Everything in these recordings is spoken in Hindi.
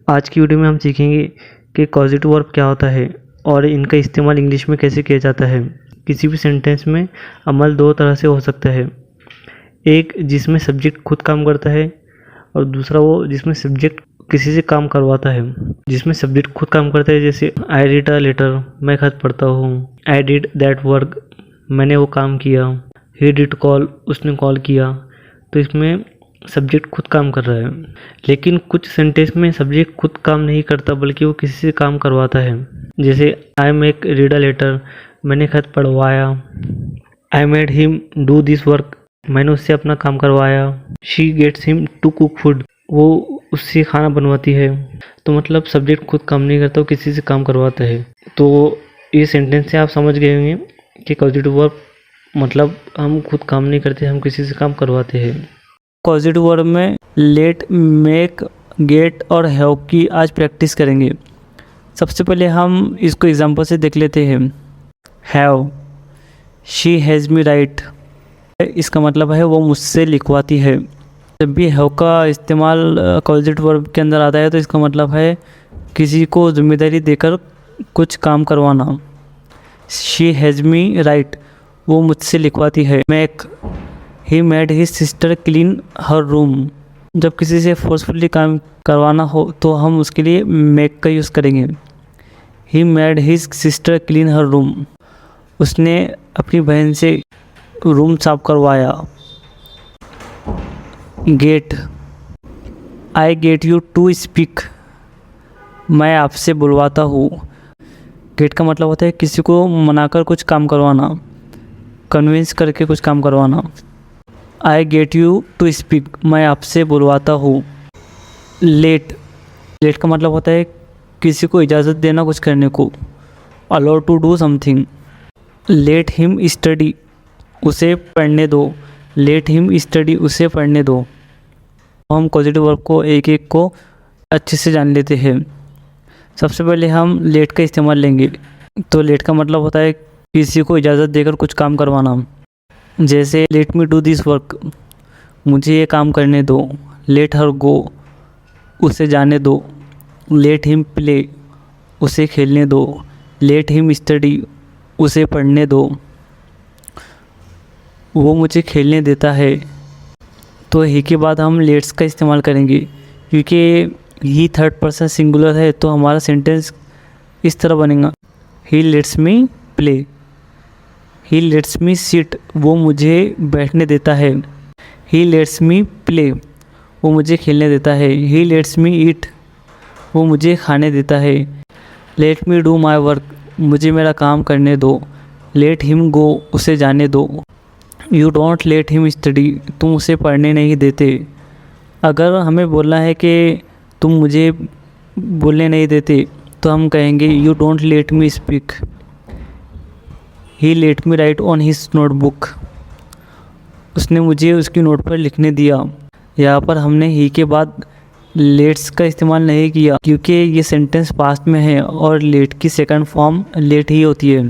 आज की वीडियो में हम सीखेंगे कि कॉजेटिव वर्ब क्या होता है और इनका इस्तेमाल इंग्लिश में कैसे किया जाता है। किसी भी सेंटेंस में अमल दो तरह से हो सकता है, एक जिसमें सब्जेक्ट खुद काम करता है और दूसरा वो जिसमें सब्जेक्ट किसी से काम करवाता है। जिसमें सब्जेक्ट खुद काम करता है, जैसे आई रीड अ लेटर, मैं खत पढ़ता हूँ। आई डिड दैट वर्क, मैंने वो काम किया। ही डिड कॉल, उसने कॉल किया। तो इसमें सब्जेक्ट खुद काम कर रहा है। लेकिन कुछ सेंटेंस में सब्जेक्ट खुद काम नहीं करता बल्कि वो किसी से काम करवाता है, जैसे I make read a letter, मैंने खत पढ़वाया। I made him do this work, मैंने उससे अपना काम करवाया। She gets him to cook food, वो उससे खाना बनवाती है। तो मतलब सब्जेक्ट खुद काम नहीं करता, वो किसी से काम करवाता है। तो ये सेंटेंस से आप समझ गए होंगे कि कॉजेटिव वर्ब मतलब हम खुद काम नहीं करते, हम किसी से काम करवाते हैं। पॉजिटिव वर्ब में लेट, मेक, गेट और हैव की आज प्रैक्टिस करेंगे। सबसे पहले हम इसको एग्जांपल से देख लेते हैं। Have, she has me right, इसका मतलब है वो मुझसे लिखवाती है। जब भी हैव का इस्तेमाल पॉजिटिव वर्ब के अंदर आता है तो इसका मतलब है किसी को जिम्मेदारी देकर कुछ काम करवाना। शी हैज़ मी राइट, वो मुझसे लिखवाती है। मेक, ही made his sister clean her room, जब किसी से फोर्सफुली काम करवाना हो तो हम उसके लिए मेक का यूज़ करेंगे। He made his sister clean her room, उसने अपनी बहन से रूम साफ करवाया। Get, I get you to speak, मैं आपसे बुलवाता हूँ। गेट का मतलब होता है किसी को मनाकर कुछ काम करवाना, कन्विंस करके कुछ काम करवाना। I get you to speak, मैं आपसे बुलवाता हूँ। लेट, लेट का मतलब होता है किसी को इजाज़त देना कुछ करने को, allow to do something. Let him study, उसे पढ़ने दो। लेट हिम स्टडी, उसे पढ़ने दो। हम पॉजिटिव वर्ब को एक एक को अच्छे से जान लेते हैं। सबसे पहले हम लेट का इस्तेमाल लेंगे। तो लेट का मतलब होता है किसी को इजाज़त देकर कुछ काम करवाना, जैसे let me do this work, मुझे ये काम करने दो। लेट हर गो, उसे जाने दो। लेट हिम प्ले, उसे खेलने दो। लेट हिम स्टडी, उसे पढ़ने दो। वो मुझे खेलने देता है। तो ही के बाद हम लेट्स का इस्तेमाल करेंगे, क्योंकि ही थर्ड पर्सन सिंगुलर है तो हमारा सेंटेंस इस तरह बनेगा। He lets me play, he lets me sit, वो मुझे बैठने देता है। ही लेट्स मी प्ले, वो मुझे खेलने देता है। ही लेट्स मी ईट, वो मुझे खाने देता है। Let me do my work, मुझे मेरा काम करने दो। लेट हिम गो, उसे जाने दो। You don't let him study, तुम उसे पढ़ने नहीं देते। अगर हमें बोलना है कि तुम मुझे बोलने नहीं देते तो हम कहेंगे you don't let me speak. He let me right on his notebook, उसने मुझे उसकी नोट पर लिखने दिया। यहाँ पर हमने ही के बाद लेट्स का इस्तेमाल नहीं किया, क्योंकि ये सेंटेंस पास्ट में है और लेट की सेकंड फॉर्म लेट ही होती है।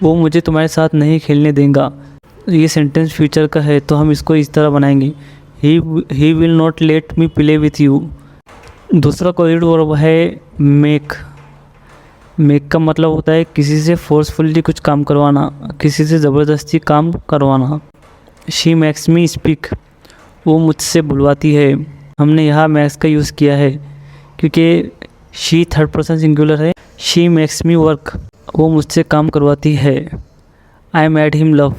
वो मुझे तुम्हारे साथ नहीं खेलने देगा, ये सेंटेंस फ्यूचर का है तो हम इसको इस तरह बनाएंगे, he will not let me play with you. दूसरा पॉजिटिव वर्ब है मेक। मेक का मतलब होता है किसी से फोर्सफुली कुछ काम करवाना, किसी से ज़बरदस्ती काम करवाना। शी मैक्स मी स्पीक, वो मुझसे बुलवाती है। हमने यहाँ मैक्स का यूज़ किया है क्योंकि शी थर्ड पर्सन सिंगुलर है। शी मैक्स मी वर्क, वो मुझसे काम करवाती है। आई मेड हिम लव,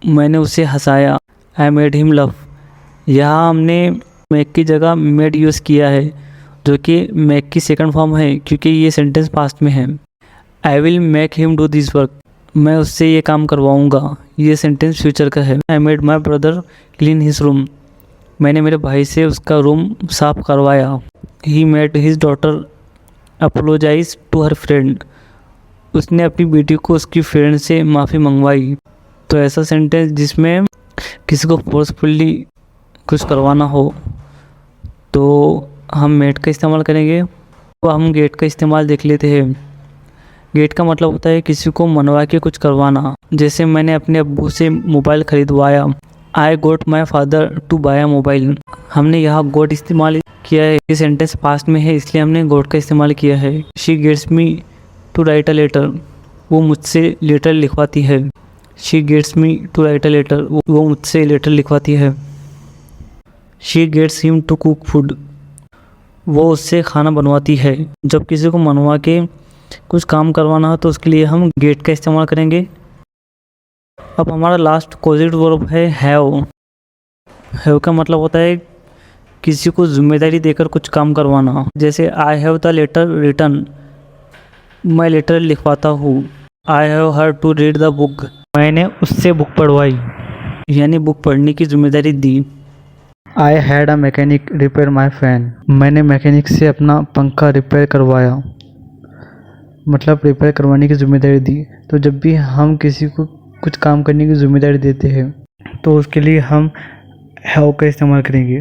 मैंने उसे हंसाया। आई मेड हिम लव, यहाँ हमने मेक की जगह मेड यूज़ किया है, जो कि मेक की सेकंड फॉर्म है क्योंकि ये सेंटेंस पास्ट में है। I will make him do this work, मैं उससे ये काम करवाऊँगा, ये सेंटेंस फ्यूचर का है। I made my brother clean his room, मैंने मेरे भाई से उसका रूम साफ करवाया। He made his daughter apologise to her friend, उसने अपनी बेटी को उसकी फ्रेंड से माफ़ी मंगवाई। तो ऐसा सेंटेंस जिसमें किसी को फोर्सफुली कुछ करवाना हो तो हम मेड का इस्तेमाल करेंगे। तो हम गेट का इस्तेमाल देख लेते हैं। गेट का मतलब होता है किसी को मनवा के कुछ करवाना, जैसे मैंने अपने अब्बू से मोबाइल ख़रीदवाया। I got my father to buy a mobile. हमने यहाँ गोट इस्तेमाल किया है, ये सेंटेंस पास्ट में है इसलिए हमने गोट का इस्तेमाल किया है। She gets me to write a letter, वो मुझसे लेटर लिखवाती है। She gets me to write a letter, वो मुझसे लेटर लिखवाती है। She gets him to cook food, वो उससे खाना बनवाती है। जब किसी को मनवा के कुछ काम करवाना हो तो उसके लिए हम गेट का इस्तेमाल करेंगे। अब हमारा लास्ट कॉजेटिव वर्ब है हैव। हैव का मतलब होता है किसी को जिम्मेदारी देकर कुछ काम करवाना। जैसे I have the letter written, मैं लेटर लिखवाता हूँ। I have her to read the book, मैंने उससे बुक पढ़वाई। यानी बुक पढ़ने की जिम्मेदारी दी। I had a mechanic repair my fan, मैंने मैकेनिक से अपना पंखा रिपेयर करवाया, मतलब रिपेयर करवाने की जिम्मेदारी दी। तो जब भी हम किसी को कुछ काम करने की जिम्मेदारी देते हैं तो उसके लिए हम हैव का इस्तेमाल करेंगे।